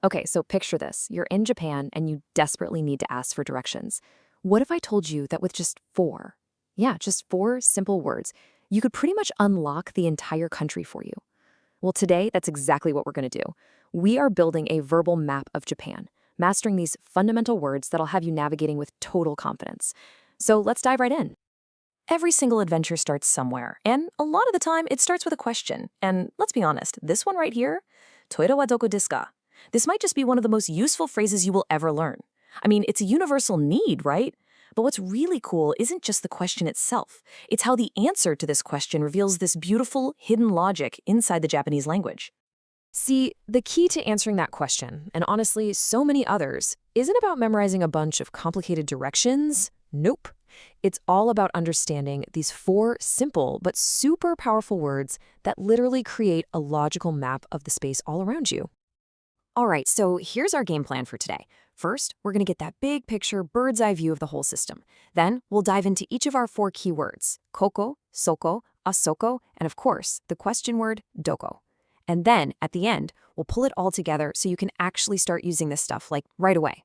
Okay, so picture this. You're in Japan and you desperately need to ask for directions. What if I told you that with just four, yeah, just four simple words, you could pretty much unlock the entire country for you? Well, today, that's exactly what we're going to do. We are building a verbal map of Japan, mastering these fundamental words that'll have you navigating with total confidence. So let's dive right in. Every single adventure starts somewhere, and a lot of the time it starts with a question. And let's be honest, this one right here, Toiro wa doko desu ka? This might just be one of the most useful phrases you will ever learn. I mean, it's a universal need, right? But what's really cool isn't just the question itself. It's how the answer to this question reveals this beautiful, hidden logic inside the Japanese language. See, the key to answering that question, and honestly, so many others, isn't about memorizing a bunch of complicated directions. Nope. It's all about understanding these four simple but super powerful words that literally create a logical map of the space all around you. All right, so here's our game plan for today. First, we're going to get that big picture, bird's eye view of the whole system. Then, we'll dive into each of our four keywords: koko, soko, asoko, and of course, the question word, doko. And then, at the end, we'll pull it all together so you can actually start using this stuff, like right away.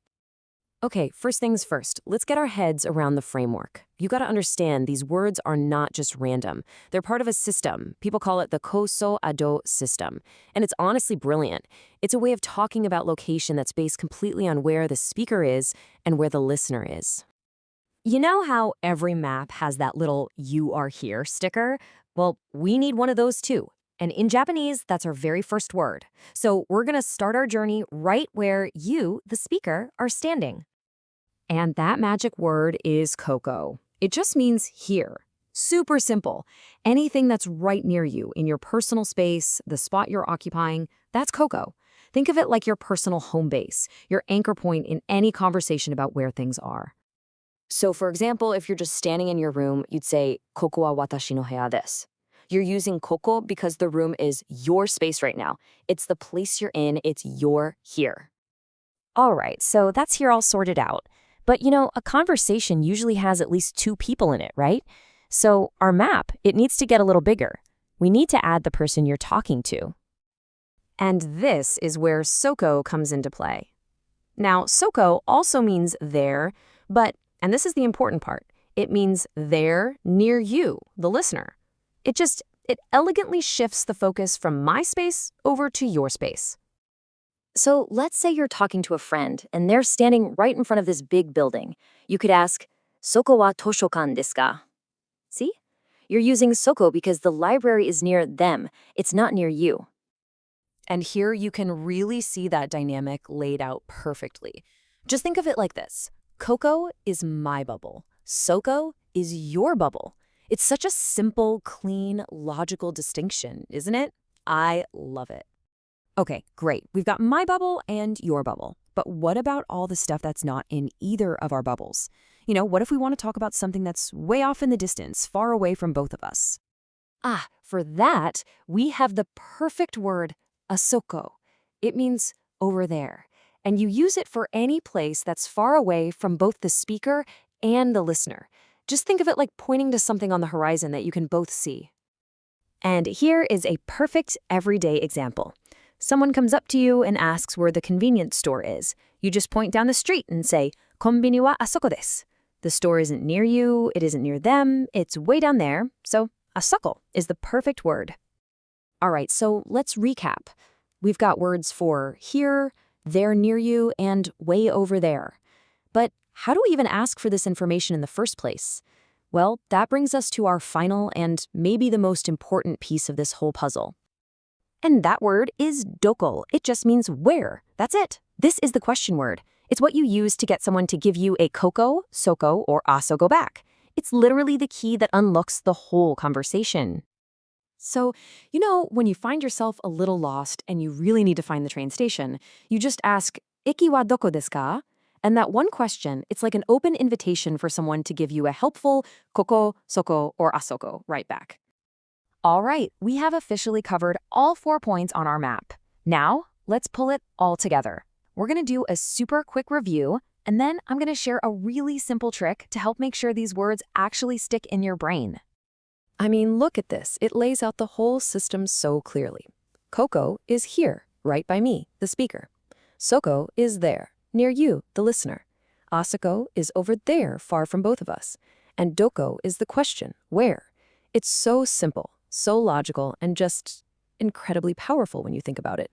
Okay, first things first, let's get our heads around the framework. You gotta understand these words are not just random. They're part of a system. People call it the Koso Ado system. And it's honestly brilliant. It's a way of talking about location that's based completely on where the speaker is and where the listener is. You know how every map has that little "you are here" sticker? Well, we need one of those too. And in Japanese, that's our very first word. So we're gonna start our journey right where you, the speaker, are standing. And that magic word is koko. It just means here. Super simple. Anything that's right near you in your personal space, the spot you're occupying, that's koko. Think of it like your personal home base, your anchor point in any conversation about where things are. So for example, if you're just standing in your room, you'd say, "Koko wa watashi no heya desu." You're using koko because the room is your space right now. It's the place you're in, it's your here. All right, so that's here all sorted out. But a conversation usually has at least two people in it, right? So our map, it needs to get a little bigger. We need to add the person you're talking to. And this is where soko comes into play. Now, soko also means there, but, and this is the important part, it means there near you, the listener. It elegantly shifts the focus from my space over to your space. So let's say you're talking to a friend and they're standing right in front of this big building. You could ask, "Soko wa toshokan desu ka?" See? You're using soko because the library is near them. It's not near you. And here you can really see that dynamic laid out perfectly. Just think of it like this. Koko is my bubble. Soko is your bubble. It's such a simple, clean, logical distinction, isn't it? I love it. Okay, great. We've got my bubble and your bubble. But what about all the stuff that's not in either of our bubbles? What if we want to talk about something that's way off in the distance, far away from both of us? For that, we have the perfect word, asoko. It means over there. And you use it for any place that's far away from both the speaker and the listener. Just think of it like pointing to something on the horizon that you can both see. And here is a perfect everyday example. Someone comes up to you and asks where the convenience store is. You just point down the street and say, "Konbini wa asoko desu." The store isn't near you, it isn't near them, it's way down there, so asoko is the perfect word. All right, so let's recap. We've got words for here, there near you, and way over there. But how do we even ask for this information in the first place? Well, that brings us to our final and maybe the most important piece of this whole puzzle. And that word is doko. It just means where. That's it. This is the question word. It's what you use to get someone to give you a koko, soko, or asoko back. It's literally the key that unlocks the whole conversation. So, when you find yourself a little lost and you really need to find the train station, you just ask, "Eki wa doko desu ka?" And that one question, it's like an open invitation for someone to give you a helpful koko, soko, or asoko right back. All right, we have officially covered all 4 points on our map. Now, let's pull it all together. We're going to do a super quick review, and then I'm going to share a really simple trick to help make sure these words actually stick in your brain. I mean, look at this. It lays out the whole system so clearly. Koko is here, right by me, the speaker. Soko is there, near you, the listener. Asako is over there, far from both of us. And doko is the question, where? It's so simple, so logical, and just incredibly powerful when you think about it.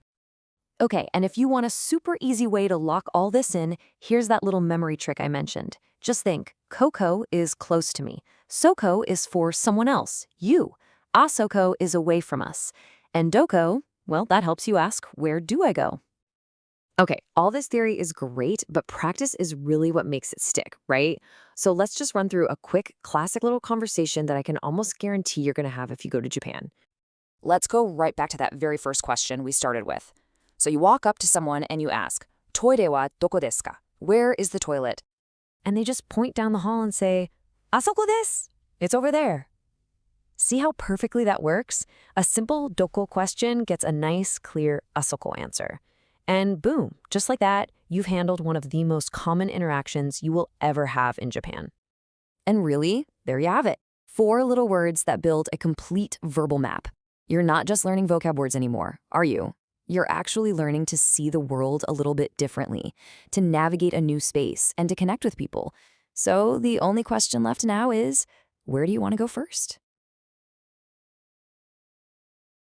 Okay, and if you want a super easy way to lock all this in, here's that little memory trick I mentioned. Just think, Koko is close to me. Soko is for someone else, you. Asoko is away from us. And doko, well, that helps you ask, where do I go? Okay, all this theory is great, but practice is really what makes it stick, right? So let's just run through a quick, classic little conversation that I can almost guarantee you're gonna have if you go to Japan. Let's go right back to that very first question we started with. So you walk up to someone and you ask, "Toire wa doko desu ka?" Where is the toilet? And they just point down the hall and say, "Asoko desu." It's over there. See how perfectly that works? A simple doko question gets a nice, clear asoko answer. And boom, just like that, you've handled one of the most common interactions you will ever have in Japan. And really, there you have it. 4 little words that build a complete verbal map. You're not just learning vocab words anymore, are you? You're actually learning to see the world a little bit differently, to navigate a new space, and to connect with people. So the only question left now is, where do you want to go first?